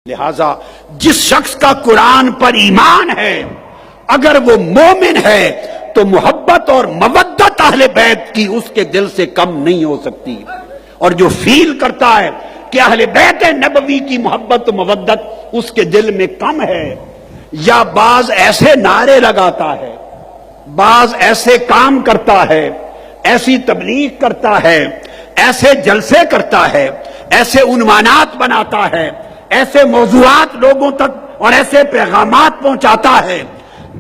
لہذا جس شخص کا قرآن پر ایمان ہے اگر وہ مومن ہے تو محبت اور مودت اہل بیت کی اس کے دل سے کم نہیں ہو سکتی، اور جو فیل کرتا ہے کہ اہل بیت نبوی کی محبت و مودت اس کے دل میں کم ہے، یا بعض ایسے نعرے لگاتا ہے، بعض ایسے کام کرتا ہے، ایسی تبلیغ کرتا ہے، ایسے جلسے کرتا ہے، ایسے عنوانات بناتا ہے، ایسے موضوعات لوگوں تک اور ایسے پیغامات پہنچاتا ہے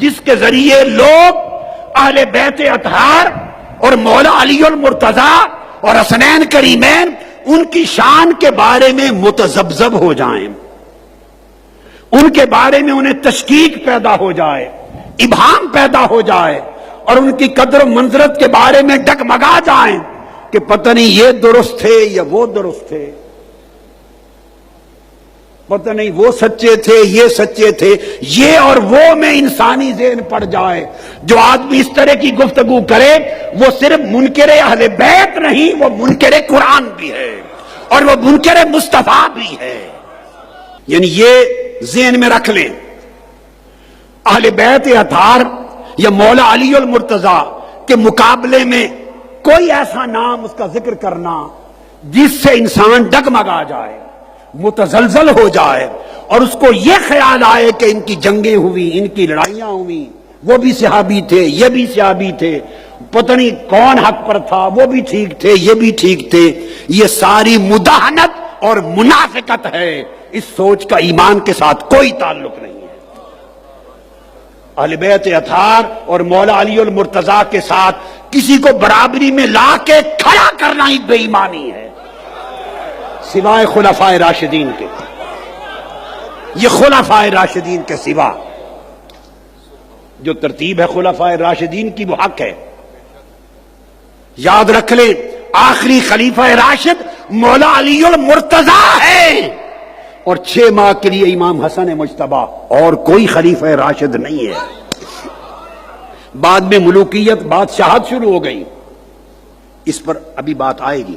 جس کے ذریعے لوگ اہل بیت اطہار اور مولا علی المرتضیٰ اور حسنین کریمین ان کی شان کے بارے میں متذبذب ہو جائیں، ان کے بارے میں انہیں تشکیک پیدا ہو جائے، ابہام پیدا ہو جائے، اور ان کی قدر و منزلت کے بارے میں ڈگمگا جائیں کہ پتہ نہیں یہ درست تھے یا وہ درست تھے، پتہ نہیں وہ سچے تھے یہ سچے تھے، یہ اور وہ میں انسانی ذہن پڑ جائے۔ جو آدمی اس طرح کی گفتگو کرے وہ صرف منکر اہل بیت نہیں، وہ منکر قرآن بھی ہے اور وہ منکر مصطفیٰ بھی ہے۔ یعنی یہ ذہن میں رکھ لیں، اہل بیت اطہار یا مولا علی المرتضیٰ کے مقابلے میں کوئی ایسا نام اس کا ذکر کرنا جس سے انسان ڈگمگا جائے، متزلزل ہو جائے، اور اس کو یہ خیال آئے کہ ان کی جنگیں ہوئی، ان کی لڑائیاں ہوئی، وہ بھی صحابی تھے یہ بھی صحابی تھے، پتہ نہیں کون حق پر تھا، وہ بھی ٹھیک تھے یہ بھی ٹھیک تھے، یہ ساری مداہنت اور منافقت ہے۔ اس سوچ کا ایمان کے ساتھ کوئی تعلق نہیں ہے۔ اہل بیت اطہار اور مولا علی المرتضیٰ کے ساتھ کسی کو برابری میں لا کے کھڑا کرنا ہی بے ایمانی ہے، سوائے خلفائے راشدین کے۔ یہ خلفائے راشدین کے سوا جو ترتیب ہے خلفائے راشدین کی وہ حق ہے۔ یاد رکھ لیں آخری خلیفہ راشد مولا علی المرتضیٰ ہے، اور 6 ماہ کے لیے امام حسن مجتبیٰ، اور کوئی خلیفہ راشد نہیں ہے۔ بعد میں ملوکیت بادشاہت شروع ہو گئی، اس پر ابھی بات آئے گی۔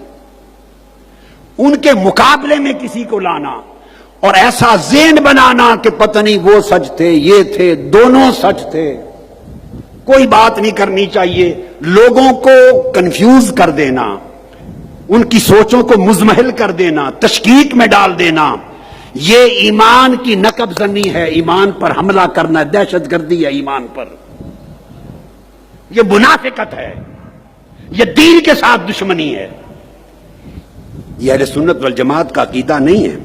ان کے مقابلے میں کسی کو لانا اور ایسا ذہن بنانا کہ پتہ نہیں وہ سچ تھے یہ تھے، دونوں سچ تھے، کوئی بات نہیں کرنی چاہیے، لوگوں کو کنفیوز کر دینا، ان کی سوچوں کو مزمحل کر دینا، تشکیک میں ڈال دینا، یہ ایمان کی نقب زنی ہے، ایمان پر حملہ کرنا، دہشت گردی ہے ایمان پر، یہ منافقت ہے، یہ دین کے ساتھ دشمنی ہے۔ یہ اہل سنت والجماعت کا عقیدہ نہیں ہے۔